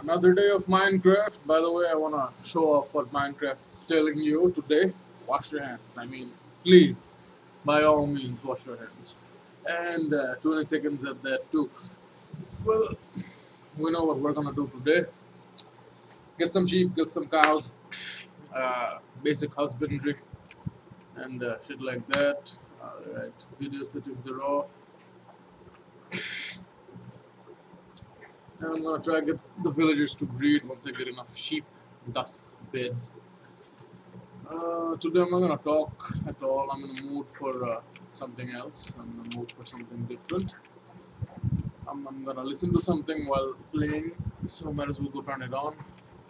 Another day of Minecraft. By the way, I wanna show off what Minecraft is telling you today. Wash your hands. I mean, please, by all means, wash your hands. And 20 seconds at that too. Well, we know what we're gonna do today. Get some sheep, get some cows, basic husbandry, and shit like that. Alright, video settings are off. And I'm gonna try to get the villagers to breed once I get enough sheep, thus beds. Today I'm not gonna talk at all. I'm in the mood for something else. I'm in the mood for something different. I'm gonna listen to something while playing, so might as well go turn it on.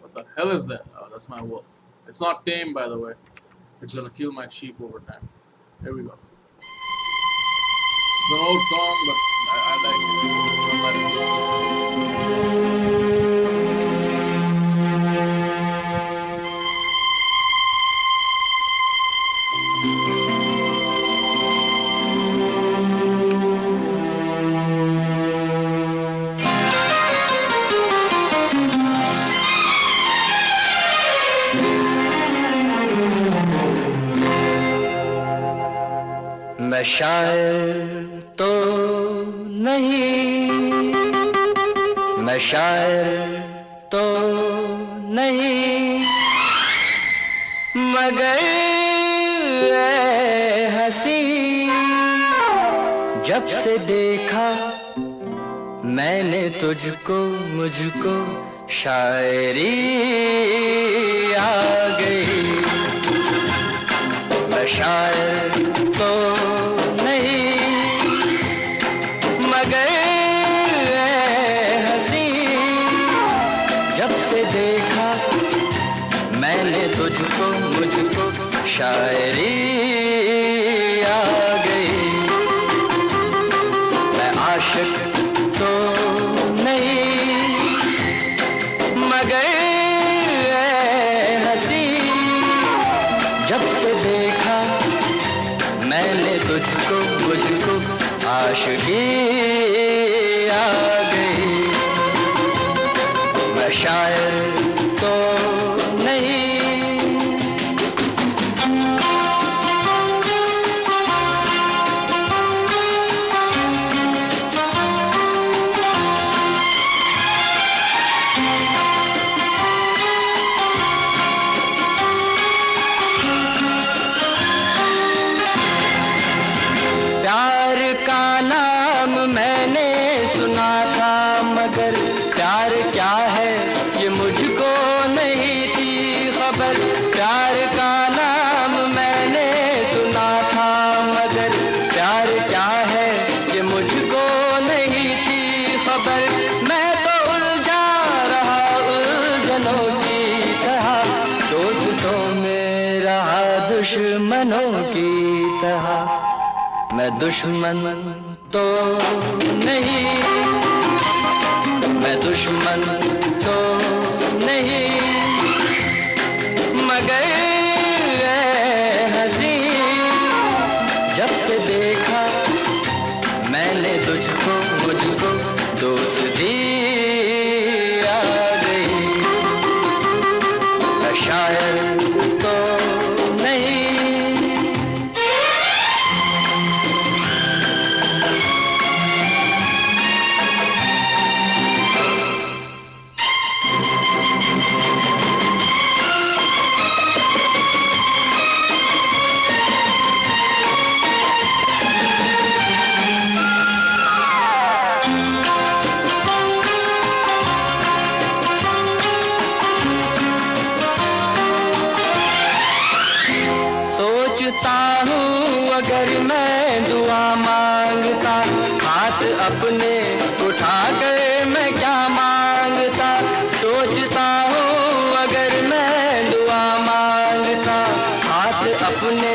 What the hell is that? Oh, that's my wolf. It's not tame, by the way. It's gonna kill my sheep over time. Here we go. It's an old song, but I like it, so I might as well listen. मैं शायर तो नहीं, मैं शायर तो नहीं, मगर ऐ हंसी जब से देखा मैंने तुझको, मुझको शायरी आ गई। मैं शायर तो देखा मैंने तुझको, मुझको शायरी आ गई। मैं आशिक तो नहीं, मगर हंसी जब से देखा मैंने तुझको, मुझको आशिकी आ गई। मैं शायर तो नहीं। प्यार का नाम मैंने सुना था, मगर प्यार क्या है ये मुझको नहीं थी खबर। प्यार का नाम मैंने सुना था, मगर प्यार क्या है ये मुझको नहीं थी खबर। मैं तो उलझा रहा उलझनों की तरह, दोस्तों में रहा दुश्मनों की तरह। मैं दुश्मन तो नहीं, मैं दुश्मन तो नहीं, मगर हंसी जब से देखा मैंने तुझको, मुझको दोस्ती आ गई। मैं शायर तो नहीं। अगर मैं दुआ मांगता, हाथ अपने उठा कर मैं क्या मांगता। सोचता हूँ अगर मैं दुआ मांगता, हाथ अपने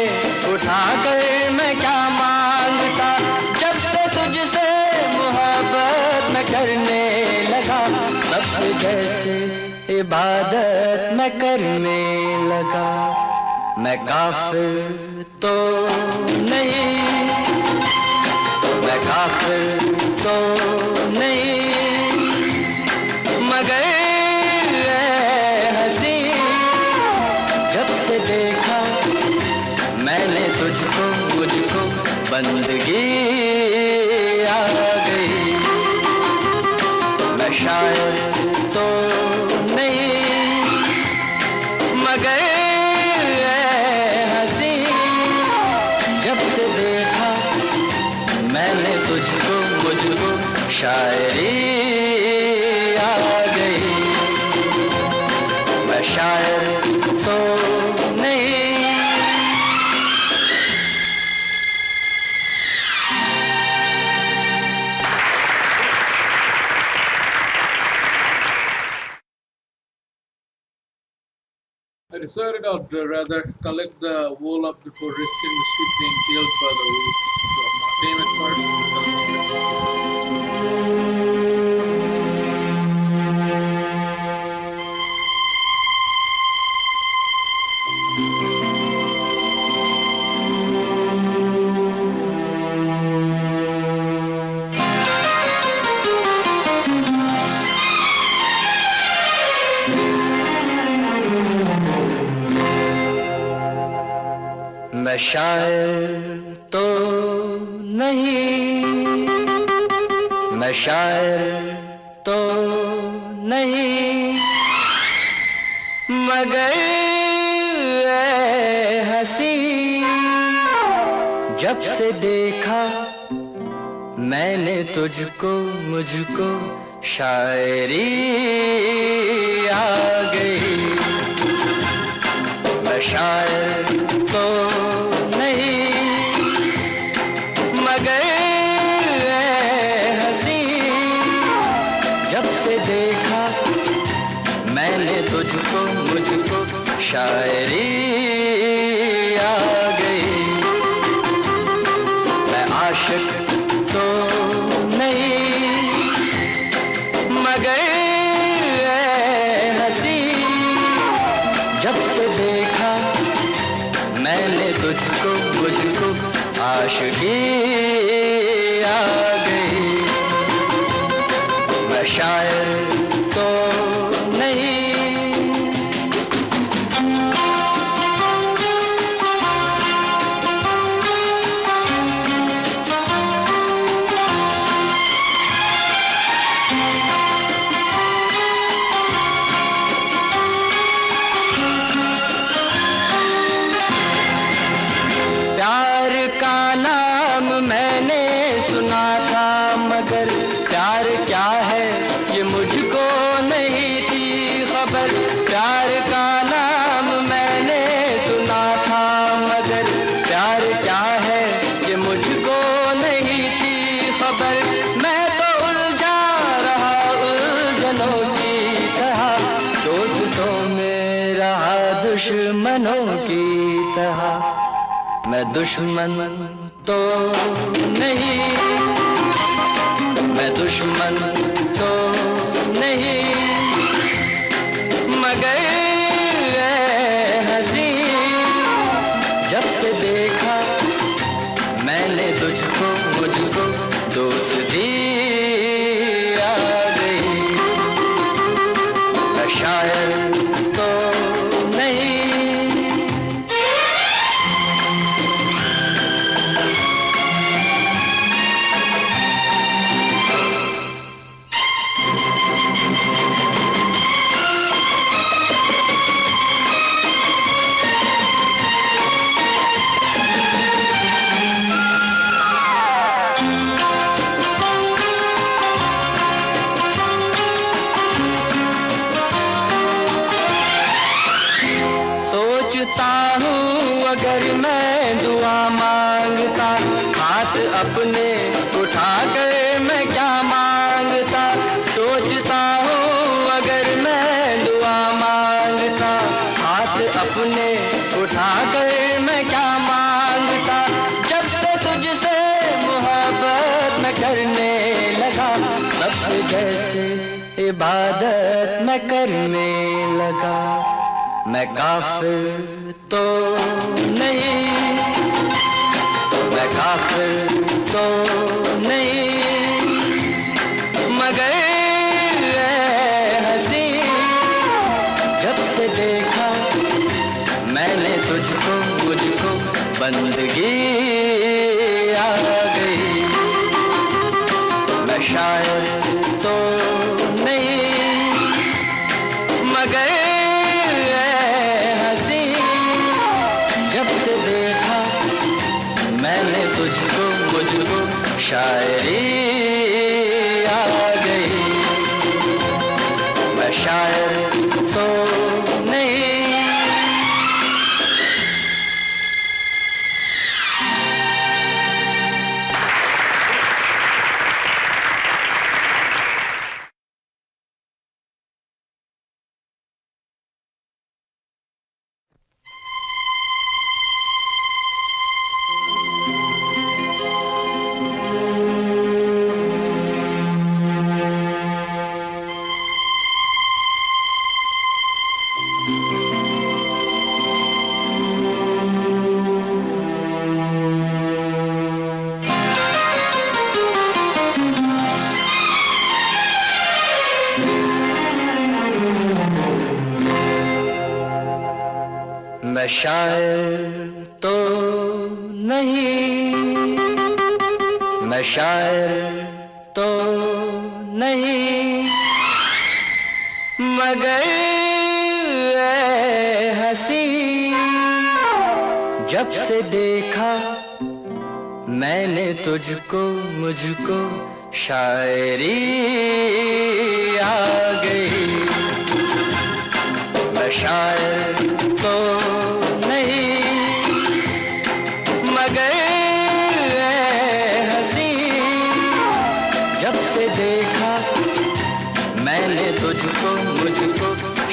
उठा कर मैं क्या मांगता। जब से तुझसे मोहब्बत मैं करने लगा, तब से जैसे इबादत मैं करने लगा। मैं काफिर तो नहीं, मैं काफिर तो नहीं, मगर बंदगी आ गई। मैं शायर तो नहीं मगर हंसी, जब से देखा मैंने तुझको मुझको शायरी आ गई। मैं शायर तो नहीं। I decided I'd rather collect the wool up before risking the sheep being killed by the wolf. So I'm gonna tame it first and then I'm gonna finish मैं शायर तो नहीं, मैं शायर तो नहीं मगर हंसी, जब से देखा मैंने तुझको मुझको शायरी आ गई। मैं शायर तो नहीं मगर हंसी, जब से देखा मैंने तुझको मुझको शायरी आ गई। मैं आशिक तो नहीं मगर हंसी, जब से देखा मैंने तुझको मुझको आशिकी आ गई। मैं शायर तो नहीं। प्यार का नाम मैंने सुना था मगर प्यार क्या है ये मुझको नहीं थी खबर। प्यार का नाम मैंने सुना था मगर प्यार क्या है ये मुझको नहीं थी खबर। मैं तो उलझा रहा उलझनों की तरह, दोस्तों में रहा दुश्मनों की तरह। मैं दुश्मन तो नहीं, मैं दुश्मन तो नहीं मगर हंसी, जब से देखा मैंने तुझको मुझको दोस्ती आ गई। मैं शायर तो नहीं। सोचता हूँ अगर मैं दुआ मांगता, हाथ अपने उठा कर मैं क्या मांगता। सोचता हूँ अगर मैं दुआ मांगता, हाथ अपने उठा कर मैं क्या मांगता। जब से तुझसे मोहब्बत मैं करने लगा, तब से जैसे इबादत मैं करने लगा। मैं काफिर तो नहीं, मैं काफिर तो नहीं मगर हंसी, जब से देखा मैंने तुझको मुझको बंदगी आ शायर तो नहीं मगर हंसी, जब से देखा मैंने तुझको मुझको शायरी आ गई। मैं शायर तो नहीं। मैं शायर तो नहीं, मैं शायर तो नहीं मगर हंसी, जब से देखा मैंने तुझको मुझको शायरी आ गई। मैं शायर तो नहीं मगर हंसी, जब से देखा मैंने तुझको मुझको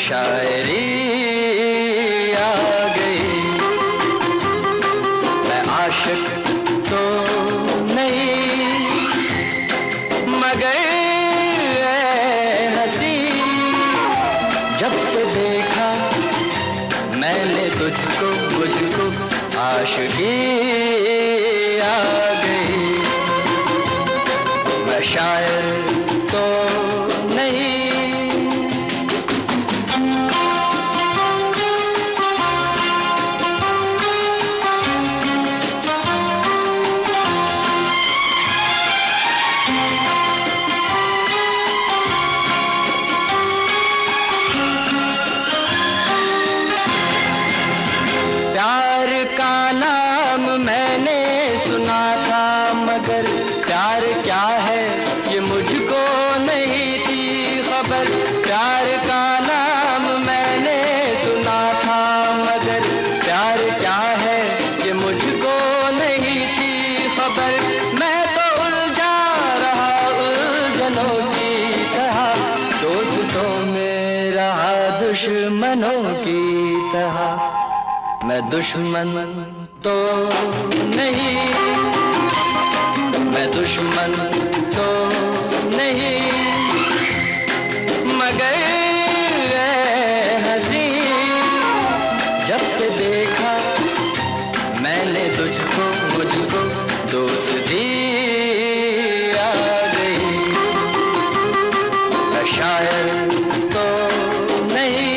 शायरी आ गई। मैं आशिक तो नहीं मगर हंसी, जब से देखा मैंने तुझको मुझको आशिकी आ गई। मैं शायर तो नहीं। प्यार का नाम मैंने सुना था मगर प्यार क्या है ये मुझको नहीं थी खबर। प्यार का नाम मैंने सुना था मगर प्यार क्या है ये मुझको नहीं थी खबर। मैं तो उलझा रहा उलझनों की तरह, दोस्तों में रहा दुश्मनों की तरह। मैं दुश्मन तो नहीं, मैं दुश्मन तो नहीं मगर हंसी, जब से देखा मैंने तुझको मुझको दोस्ती आ गई। मैं शायर तो नहीं।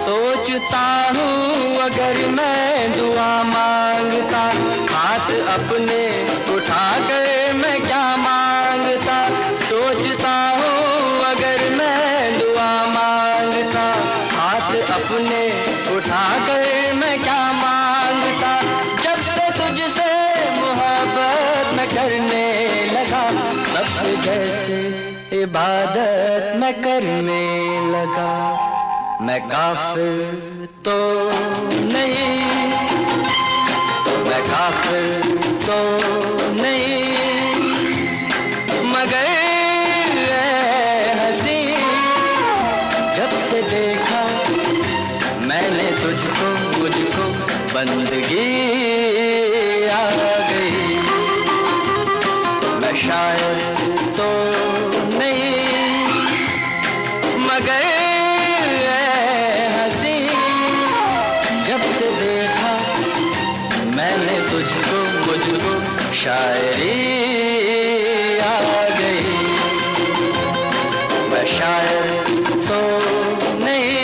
सोचता हूँ अगर मैं दुआ मांगता, हाथ अपने उठा कर मैं क्या मांगता। सोचता हूँ अगर मैं दुआ मांगता, हाथ अपने उठा कर मैं क्या मांगता। जब से तुझसे मोहब्बत मैं करने लगा, तब से जैसे इबादत मैं करने लगा। मैं काफिर तो नहीं, मैं काफिर तो नहीं मगर हंसी, जब से देखा मैंने तुझको मुझको बंदगी आ गई। मैं शायर तो नहीं। शायरी आ गई। मैं शायर तो नहीं।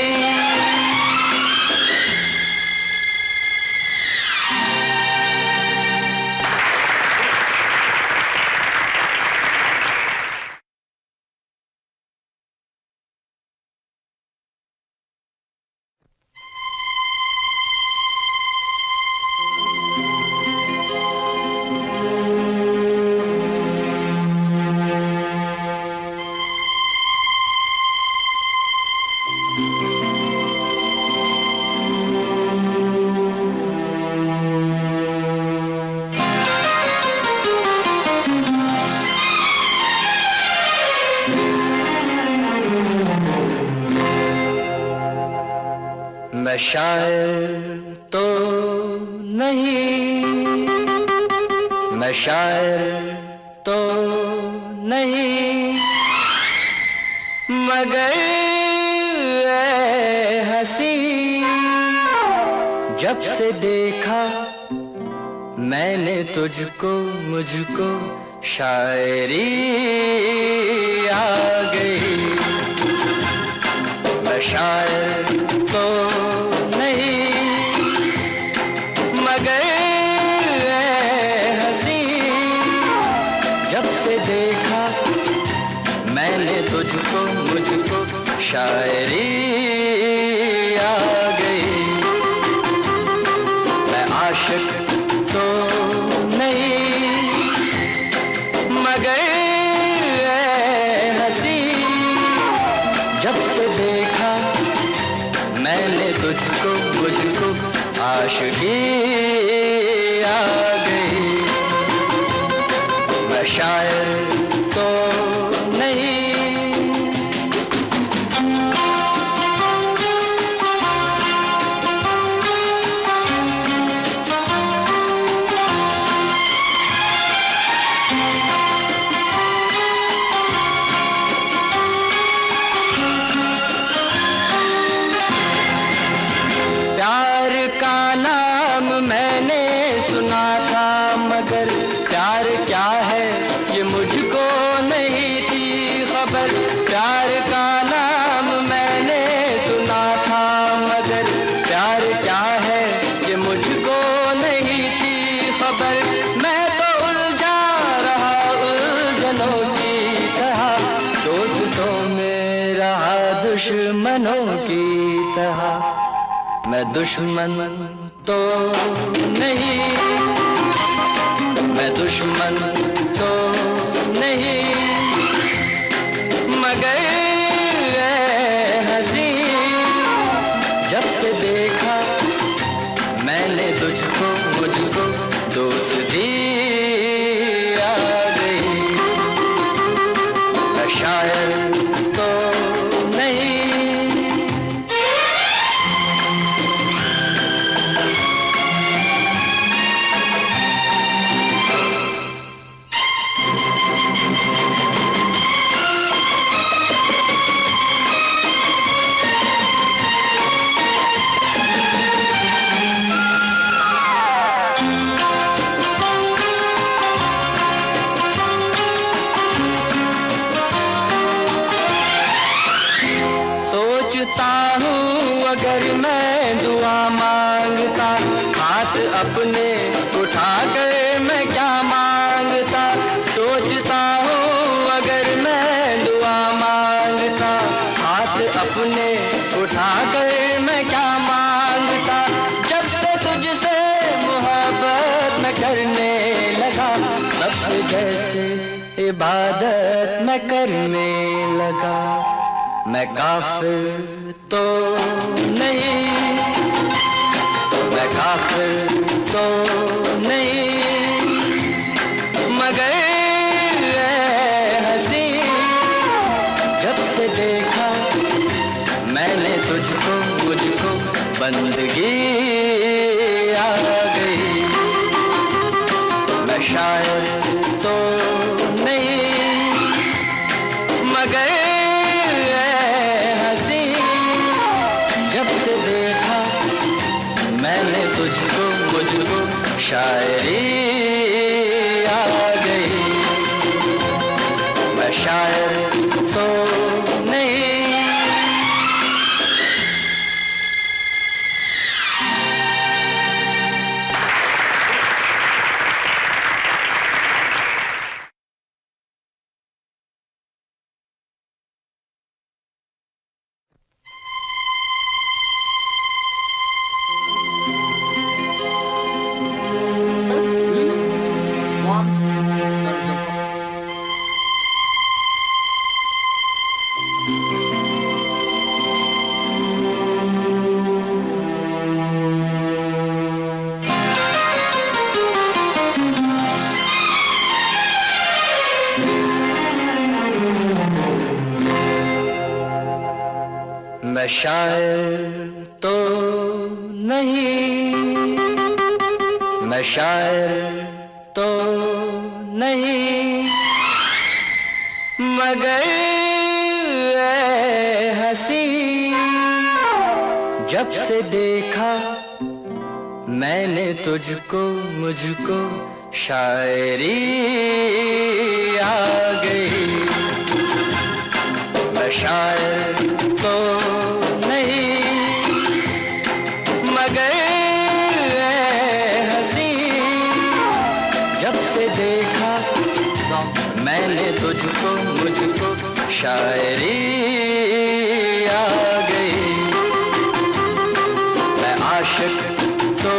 मैं शायर तो नहीं, मैं शायर तो नहीं, मगर ऐ हंसी जब से देखा मैंने तुझको, मुझको शायरी आ गई। मैं शायर तो नहीं, मगर ऐ हंसी जब से देखा मैंने तुझको, मुझको शायरी आ गई। मैं आशिक तो नहीं, मगर ऐ हंसी जब से देखा मैंने तुझको, मुझको आशिकी आ गई। मैं शायर तो नहीं। प्यार का नाम मैंने सुना था, मगर प्यार क्या है ये मुझको नहीं थी खबर। प्यार का नाम मैंने सुना था, मगर प्यार क्या है ये मुझको नहीं थी खबर। मैं तो उलझा रहा उलझनों की तरह, दोस्तों में रहा दुश्मनों की तरह। मैं दुश्मन तो नहीं, मैं दुश्मन तो नहीं, मगर ऐ हंसी जब से देखा मैंने तुझको, मुझको दोस्ती आ गई। मैं शायर तो नहीं। सोचता हूँ अगर मैं दुआ मांगता, हाथ अपने उठा कर मैं क्या मांगता। सोचता हूँ अगर मैं दुआ मांगता, हाथ अपने उठा कर मैं क्या मांगता। जब से तुझसे मोहब्बत मैं करने लगा, तब से जैसे इबादत मैं करने लगा। मैं काफिर तो नहीं, मैं काफिर तो नहीं, मगर ऐ हंसी जब से देखा मैंने तुझको, मुझको बंदगी आ गई। मैं शायर तो नहीं, मगर मैंने तुझको, मुझको शायरी आ शायर तो नहीं। Alex, really? Come on. Try to jump up. मैं शायर तो नहीं, मैं शायर तो नहीं, मगर ऐ हंसी जब से देखा मैंने तुझको, मुझको शायरी आ गई। मैं शायर तो नहीं, मगर ऐ हंसी जब से देखा मैंने तुझको, मुझको शायरी आ गई। मैं आशिक तो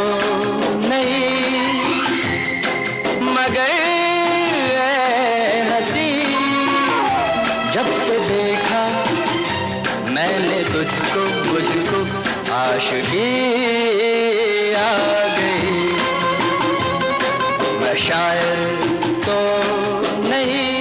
नहीं, मगर ऐ हंसी जब से देखा मैंने तुझको, मुझको आशिकी आ गई। मैं शायर तो नहीं।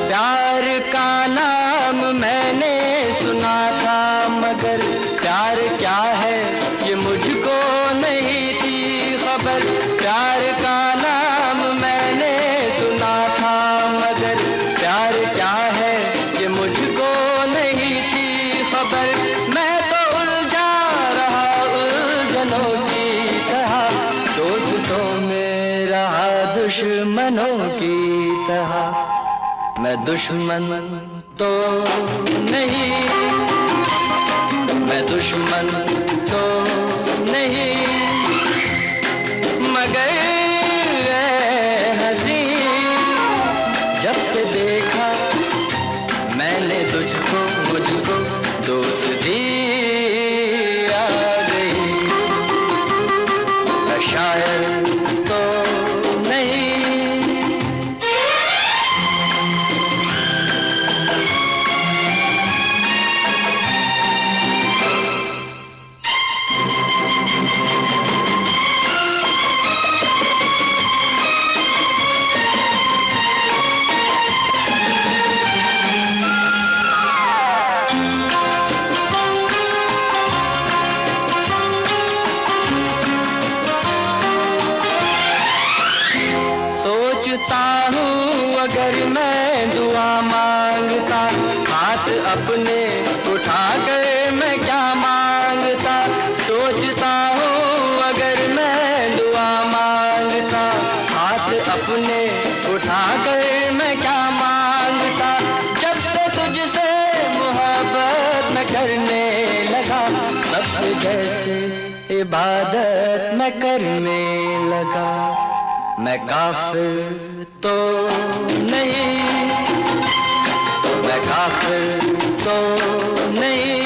प्यार का नाम मैंने सुना था, मगर प्यार क्या है ये मुझको नहीं थी खबर। प्यार का नाम मैंने सुना था, मगर प्यार क्या है ये मुझको नहीं थी खबर। मैं तो उलझा रहा उलझनों की तरह, दोस्तों में रहा दुश्मनों की तरह। मैं दुश्मन तो नहीं, मैं दुश्मन तो नहीं, मगर ऐ हंसी जब से देखा मैंने तुझको, मुझको दोस्ती आ गई। मैं शायर तो नहीं। सोचता हूँ अगर मैं दुआ मांगता, हाथ अपने उठा कर मैं क्या मांगता। सोचता हूँ अगर मैं दुआ मांगता, हाथ अपने उठा कर मैं क्या मांगता। जब से तुझसे मोहब्बत मैं करने लगा, तब से जैसे इबादत मैं करने लगा। मैं काफिर तो नहीं, मैं काफिर तो नहीं,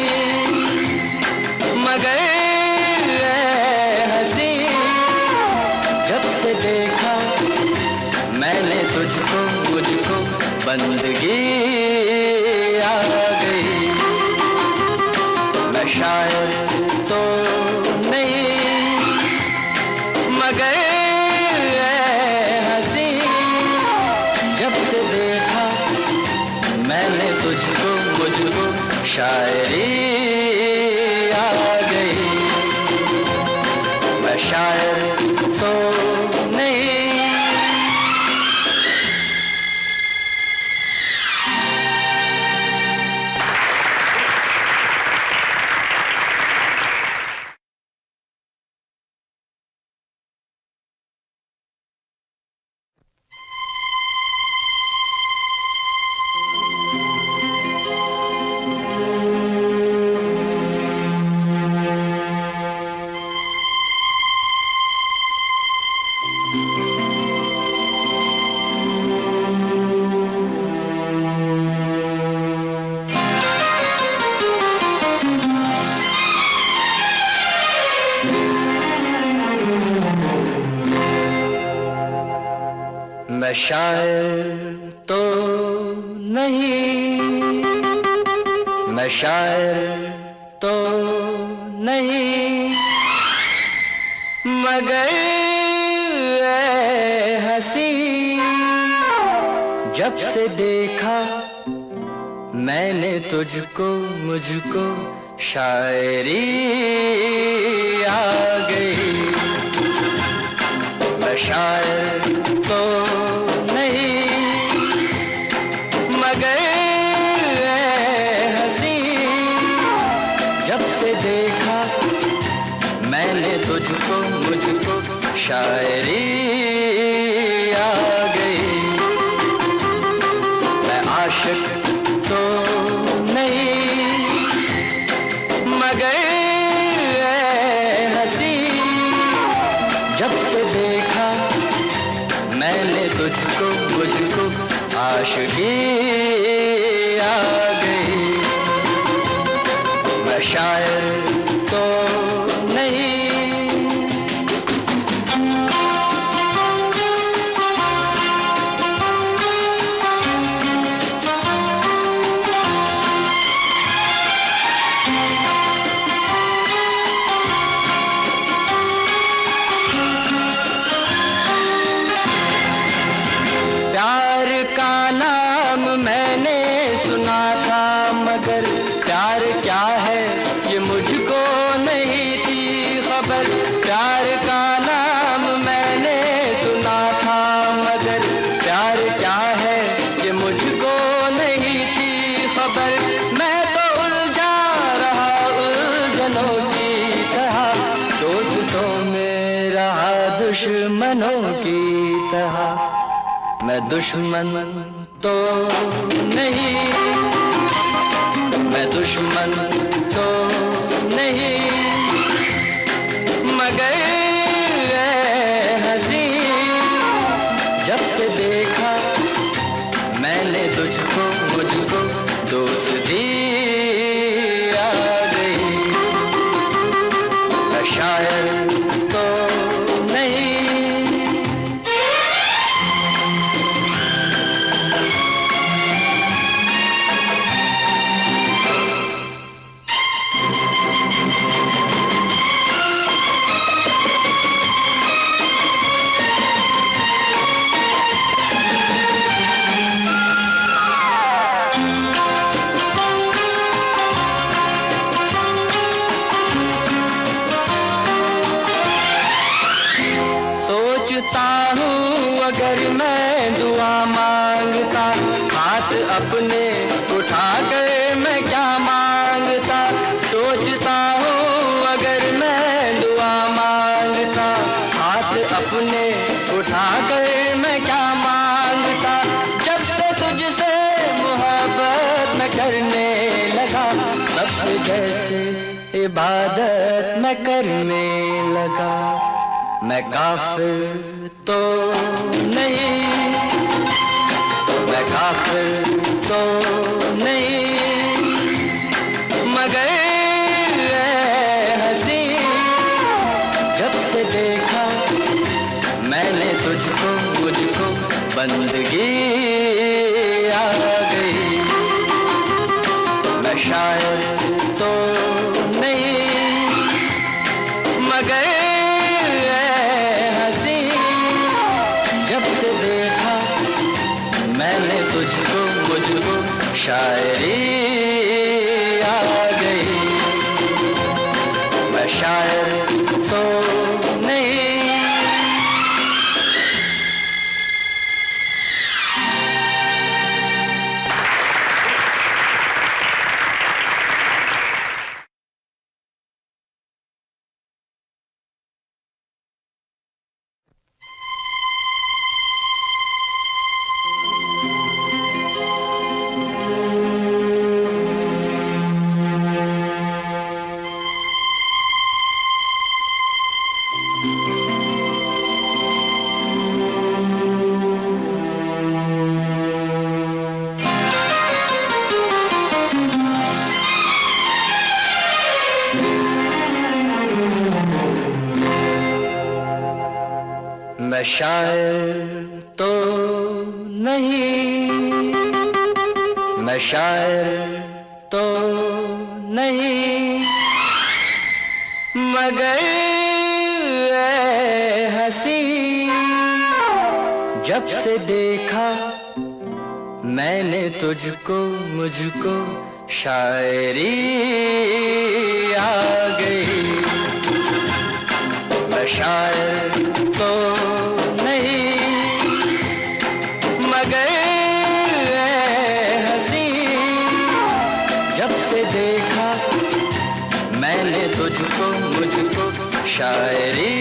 मगर ऐ हंसी जब से देखा मैंने तुझको, मुझको बंदगी आ गई। मैं शायर तो नहीं, मगर जब से देखा मैंने तुझको, मुझको शायरी आ गई। मैं शायर तो नहीं। मैं शायर तो नहीं, मैं शायर तो नहीं, मगर ऐ हंसी, जब से देखा मैंने तुझको, मुझको शायरी आ गई। मैं शायर तो नहीं, मगर ऐ हंसी, जब से देखा मैंने तुझको, मुझको शायरी आ गई। मैं आशिक तो नहीं, मगर ऐ हंसी, जब से देखा मैंने तुझको, मुझको आशिकी आ गई। मैं शायर तो नहीं। प्यार का नाम मैंने सुना था, मगर प्यार क्या है ये मुझको नहीं थी खबर। प्यार का नाम मैंने सुना था, मगर प्यार क्या है ये मुझको नहीं थी खबर। मैं तो उलझा रहा उलझनों की तरह, दोस्तों में रहा दुश्मनों की तरह। मैं दुश्मन तो नहीं, मैं दुश्मन तो नहीं, मगर ऐ हंसी, जब से देखा मैंने तुझको, मुझको दोस्ती आ गई। मैं शायर तो नहीं। सोचता हूँ अगर मैं दुआ मांगता, हाथ अपने उठा कर मैं क्या मांगता। सोचता हूँ अगर मैं दुआ मांगता, हाथ अपने उठा कर मैं क्या मांगता। जब से तुझसे मोहब्बत मैं करने लगा, तब से जैसे इबादत मैं करने लगा। मैं काफिर तो नहीं, मैं काफिर तो नहीं, मगर ऐ हंसी, जब से देखा मैंने तुझको, मुझको बंदगी आ गई। मैं शायर तो नहीं, मगर मैंने तुझको, मुझको शायरी आ गई। मैं शायर तो नहीं। मैं शायर तो नहीं, मैं शायर तो नहीं, मगर ऐ हंसी, जब से देखा मैंने तुझको, मुझको शायरी आ गई। मैं शायर तो नहीं, मगर ऐ हंसी, जब से देखा मैंने तुझको, मुझको शायरी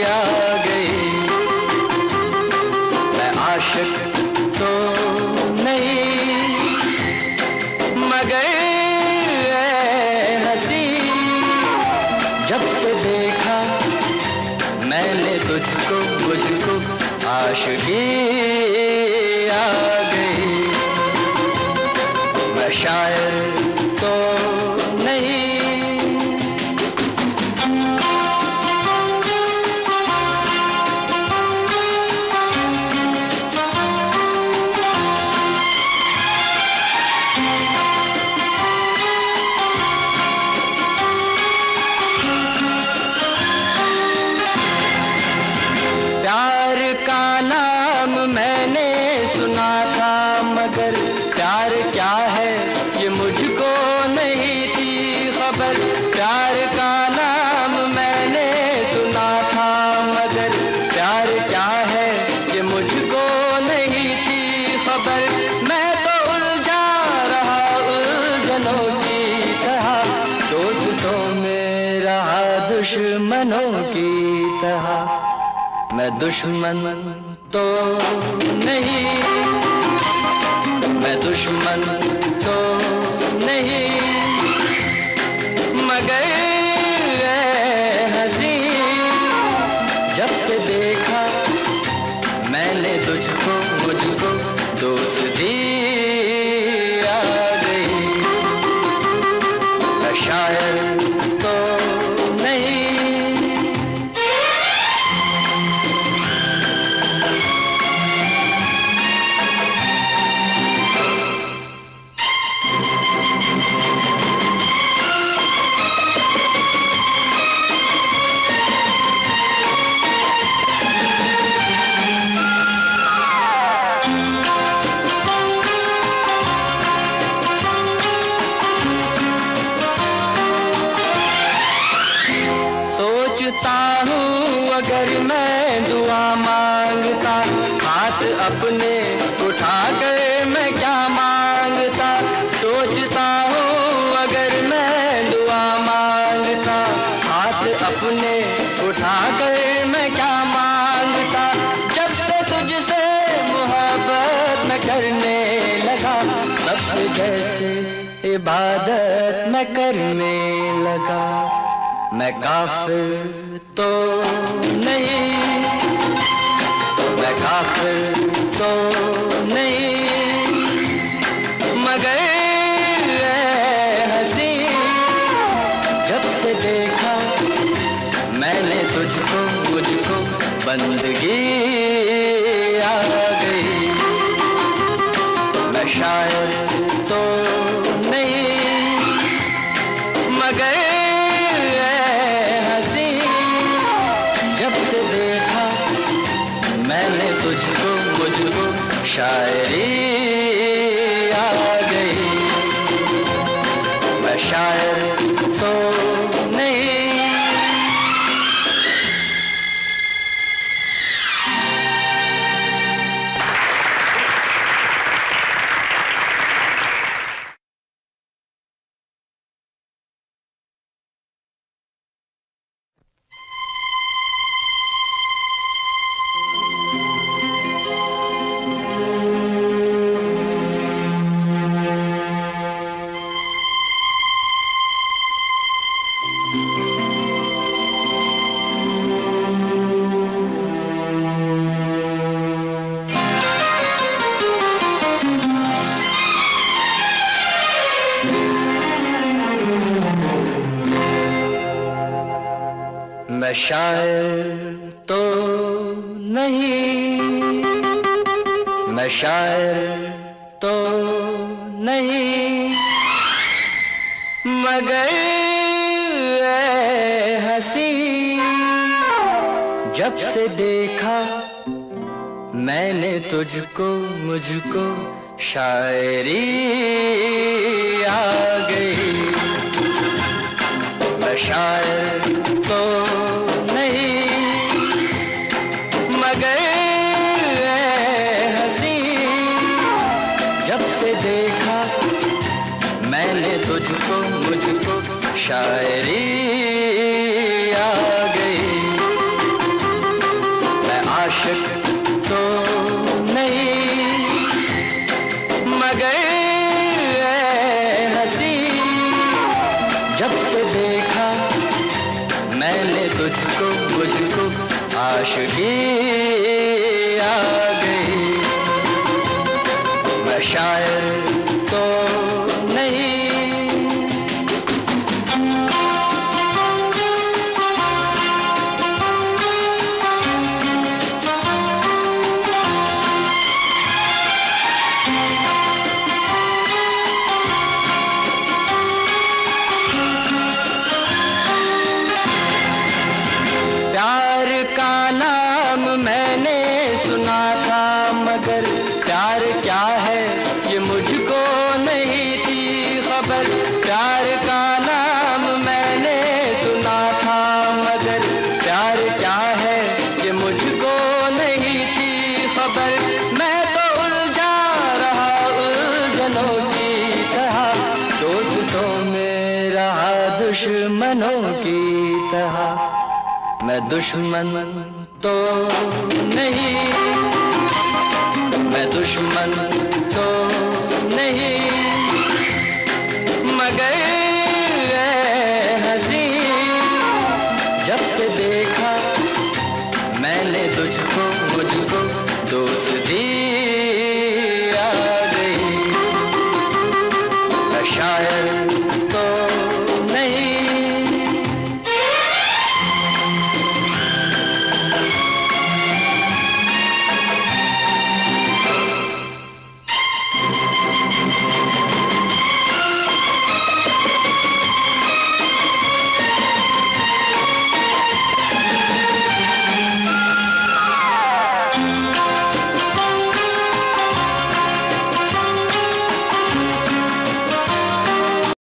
आ गई। मैं आशिक तो नहीं, मगर ऐ हंसी, जब से देखा मैंने तुझको, मुझको आशिकी आ गई। मैं शायर तो नहीं। प्यार का नाम मैंने सुना था, मगर प्यार क्या है ये मुझको नहीं थी खबर। प्यार का नाम मैंने सुना था, मगर प्यार क्या है ये मुझको नहीं थी खबर। मैं तो उलझा रहा उलझनों की तरह, दोस्तों में रहा दुश्मनों की तरह। मैं दुश्मन तो नहीं, मैं दुश्मन तो नहीं, मगर ऐ हंसी, जब से देखा मैंने तुझको, मुझको दोस्ती आ गई। मैं शायर तो नहीं। सोचता हूँ अगर मैं दुआ मांगता, हाथ अपने उठा कर मैं क्या मांगता। सोचता हूँ अगर मैं दुआ मांगता, हाथ अपने उठा कर मैं क्या मांगता। जब से तुझसे मोहब्बत मैं करने लगा, तब से जैसे इबादत मैं करने लगा। मैं काफिर तो नहीं, मैं काफिर तो नहीं, मगर ऐ हंसी, जब से देखा मैंने तुझको, मुझको बंदगी आ गई। मैं शायर तो नहीं, मगर मैंने तुझको, मुझको शायरी आ गई। मैं शायर तो नहीं। मैं शायर तो नहीं, मैं शायर तो नहीं, मगर ऐ हंसी, जब से देखा मैंने तुझको, मुझको शायरी आ गई। मैं शायर तो नहीं, मगर ऐ हंसी, जब से देखा मैंने तुझको, मुझको शायरी आ गई। मैं आशिक तो नहीं, मगर ऐ हंसी, जब से देखा मैंने तुझको, मुझको आशिकी आ गई। मैं शायर तो नहीं। प्यार का नाम मैंने सुना था, मगर प्यार क्या है ये मुझको नहीं थी खबर। प्यार का नाम मैंने सुना था, मगर प्यार क्या है ये मुझको नहीं थी खबर। मैं तो उलझा रहा उलझनों की तरह, दोस्तों में रहा दुश्मनों की तरह। मैं दुश्मन तो नहीं, मैं दुश्मन